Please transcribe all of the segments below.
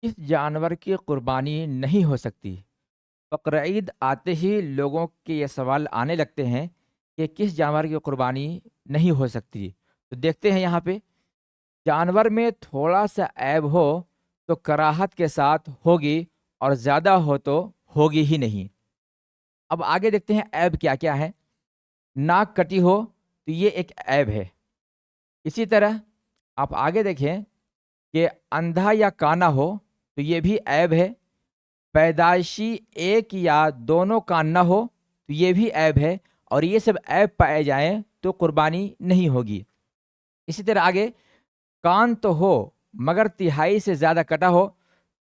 کس جانور کی قربانی نہیں ہو سکتی؟ بقر عید آتے ہی لوگوں کے یہ سوال آنے لگتے ہیں کہ کس جانور کی قربانی نہیں ہو سکتی؟ تو دیکھتے ہیں یہاں پہ جانور میں تھوڑا سا عیب ہو تو کراہت کے ساتھ ہوگی، اور زیادہ ہو تو ہوگی ہی نہیں۔ اب آگے دیکھتے ہیں عیب کیا کیا ہے۔ ناک کٹی ہو تو یہ ایک عیب ہے۔ اسی طرح آپ آگے دیکھیں کہ اندھا یا کانا ہو تو یہ بھی عیب ہے۔ پیدائشی ایک یا دونوں کان نہ ہو تو یہ بھی عیب ہے، اور یہ سب عیب پائے جائیں تو قربانی نہیں ہوگی۔ اسی طرح آگے کان تو ہو مگر تہائی سے زیادہ کٹا ہو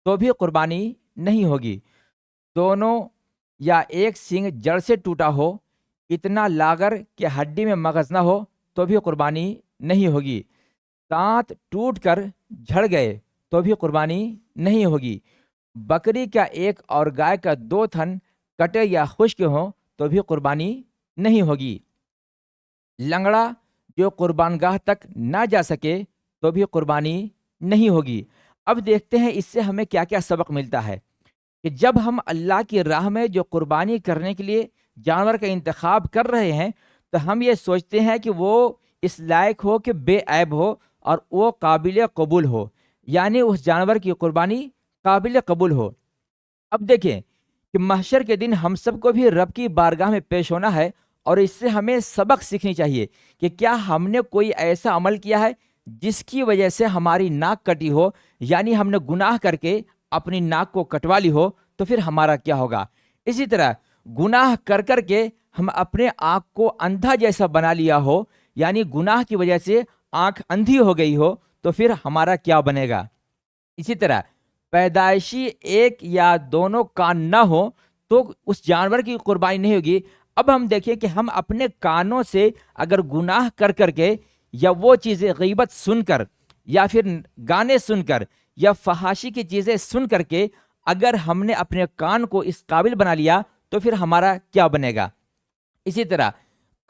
تو بھی قربانی نہیں ہوگی۔ دونوں یا ایک سینگ جڑ سے ٹوٹا ہو، اتنا لاغر کہ ہڈی میں مغز نہ ہو تو بھی قربانی نہیں ہوگی۔ دانت ٹوٹ کر جھڑ گئے تو بھی قربانی نہیں ہوگی۔ بکری کا ایک اور گائے کا 2 تھن کٹے یا خشک ہوں تو بھی قربانی نہیں ہوگی۔ لنگڑا جو قربان گاہ تک نہ جا سکے تو بھی قربانی نہیں ہوگی۔ اب دیکھتے ہیں اس سے ہمیں کیا کیا سبق ملتا ہے کہ جب ہم اللہ کی راہ میں جو قربانی کرنے کے لیے جانور کا انتخاب کر رہے ہیں تو ہم یہ سوچتے ہیں کہ وہ اس لائق ہو کہ بے عیب ہو اور وہ قابل قبول ہو، یعنی اس جانور کی قربانی قابل قبول ہو۔ اب دیکھیں کہ محشر کے دن ہم سب کو بھی رب کی بارگاہ میں پیش ہونا ہے، اور اس سے ہمیں سبق سیکھنی چاہیے کہ کیا ہم نے کوئی ایسا عمل کیا ہے جس کی وجہ سے ہماری ناک کٹی ہو، یعنی ہم نے گناہ کر کے اپنی ناک کو کٹوا لی ہو، تو پھر ہمارا کیا ہوگا۔ اسی طرح گناہ کر کر کے ہم اپنے آنکھ کو اندھا جیسا بنا لیا ہو، یعنی گناہ کی وجہ سے آنکھ اندھی ہو گئی ہو، تو پھر ہمارا کیا بنے گا۔ اسی طرح پیدائشی ایک یا دونوں کان نہ ہو تو اس جانور کی قربانی نہیں ہوگی۔ اب ہم دیکھیں کہ ہم اپنے کانوں سے اگر گناہ کر کر کے، یا وہ چیزیں غیبت سن کر، یا پھر گانے سن کر، یا فحاشی کی چیزیں سن کر کے اگر ہم نے اپنے کان کو اس قابل بنا لیا تو پھر ہمارا کیا بنے گا۔ اسی طرح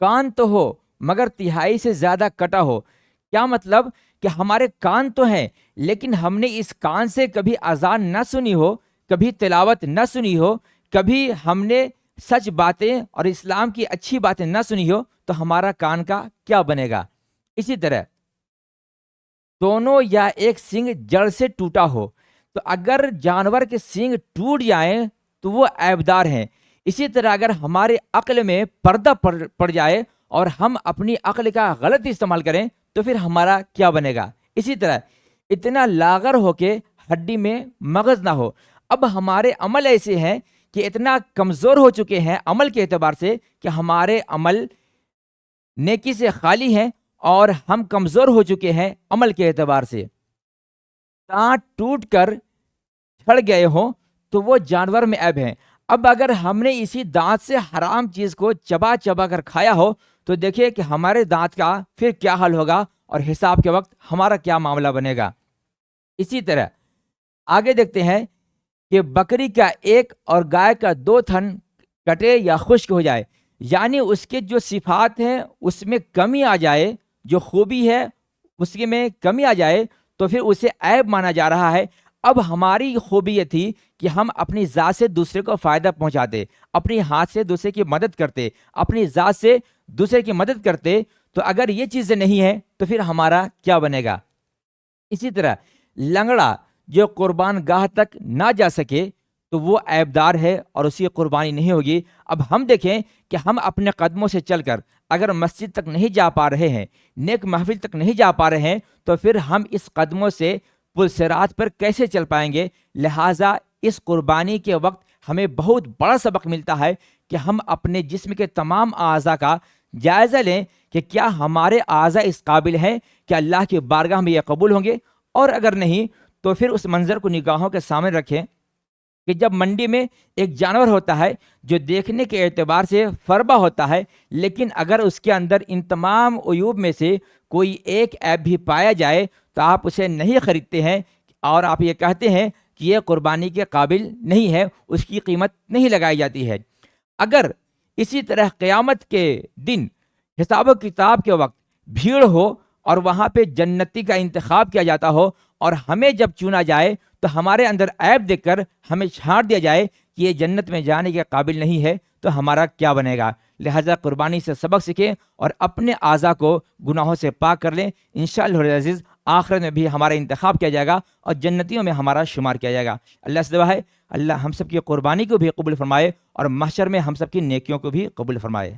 کان تو ہو مگر تہائی سے زیادہ کٹا ہو، کیا مطلب کہ ہمارے کان تو ہیں لیکن ہم نے اس کان سے کبھی اذان نہ سنی ہو، کبھی تلاوت نہ سنی ہو، کبھی ہم نے سچ باتیں اور اسلام کی اچھی باتیں نہ سنی ہو، تو ہمارا کان کا کیا بنے گا۔ اسی طرح دونوں یا ایک سینگ جڑ سے ٹوٹا ہو، تو اگر جانور کے سینگ ٹوٹ جائیں تو وہ عیبدار ہیں۔ اسی طرح اگر ہمارے عقل میں پردہ پڑ جائے اور ہم اپنی عقل کا غلط استعمال کریں تو پھر ہمارا کیا بنے گا۔ اسی طرح اتنا لاغر ہو کہ ہڈی میں مغز نہ ہو۔ اب ہمارے عمل ایسے ہیں کہ اتنا کمزور ہو چکے ہیں عمل کے اعتبار سے کہ ہمارے عمل نیکی سے خالی ہیں، اور ہم کمزور ہو چکے ہیں عمل کے اعتبار سے۔ دانت ٹوٹ کر جھڑ گئے ہوں تو وہ جانور میں عیب ہیں۔ اب اگر ہم نے اسی دانت سے حرام چیز کو چبا چبا کر کھایا ہو تو دیکھیں کہ ہمارے دانت کا پھر کیا حال ہوگا، اور حساب کے وقت ہمارا کیا معاملہ بنے گا۔ اسی طرح آگے دیکھتے ہیں کہ بکری کا ایک اور گائے کا 2 تھن کٹے یا خشک ہو جائے، یعنی اس کے جو صفات ہیں اس میں کمی آ جائے، جو خوبی ہے اس میں کمی آ جائے تو پھر اسے عیب مانا جا رہا ہے۔ اب ہماری خوبی یہ تھی کہ ہم اپنی ذات سے دوسرے کو فائدہ پہنچاتے، اپنی ہاتھ سے دوسرے کی مدد کرتے، اپنی ذات سے دوسرے کی مدد کرتے، تو اگر یہ چیزیں نہیں ہیں تو پھر ہمارا کیا بنے گا۔ اسی طرح لنگڑا جو قربان گاہ تک نہ جا سکے تو وہ عیبدار ہے اور اس کی قربانی نہیں ہوگی۔ اب ہم دیکھیں کہ ہم اپنے قدموں سے چل کر اگر مسجد تک نہیں جا پا رہے ہیں، نیک محفل تک نہیں جا پا رہے ہیں، تو پھر ہم اس قدموں سے پل صراط پر کیسے چل پائیں گے۔ لہٰذا اس قربانی کے وقت ہمیں بہت بڑا سبق ملتا ہے کہ ہم اپنے جسم کے تمام اعضاء کا جائزہ لیں کہ کیا ہمارے اعضاء اس قابل ہیں کہ اللہ کی بارگاہ میں یہ قبول ہوں گے، اور اگر نہیں تو پھر اس منظر کو نگاہوں کے سامنے رکھیں کہ جب منڈی میں ایک جانور ہوتا ہے جو دیکھنے کے اعتبار سے فربا ہوتا ہے، لیکن اگر اس کے اندر ان تمام عیوب میں سے کوئی ایک عیب بھی پایا جائے تو آپ اسے نہیں خریدتے ہیں، اور آپ یہ کہتے ہیں کہ یہ قربانی کے قابل نہیں ہے، اس کی قیمت نہیں لگائی جاتی ہے۔ اگر اسی طرح قیامت کے دن حساب و کتاب کے وقت بھیڑ ہو اور وہاں پہ جنتی کا انتخاب کیا جاتا ہو اور ہمیں جب چنا جائے تو ہمارے اندر عیب دیکھ کر ہمیں چھاڑ دیا جائے کہ یہ جنت میں جانے کے قابل نہیں ہے، تو ہمارا کیا بنے گا؟ لہٰذا قربانی سے سبق سیکھیں اور اپنے اعضاء کو گناہوں سے پاک کر لیں۔ انشاءاللہ العزیز آخرت میں بھی ہمارا انتخاب کیا جائے گا اور جنتیوں میں ہمارا شمار کیا جائے گا۔ اللہ سے دعا ہے اللہ ہم سب کی قربانی کو بھی قبول فرمائے اور محشر میں ہم سب کی نیکیوں کو بھی قبول فرمائے۔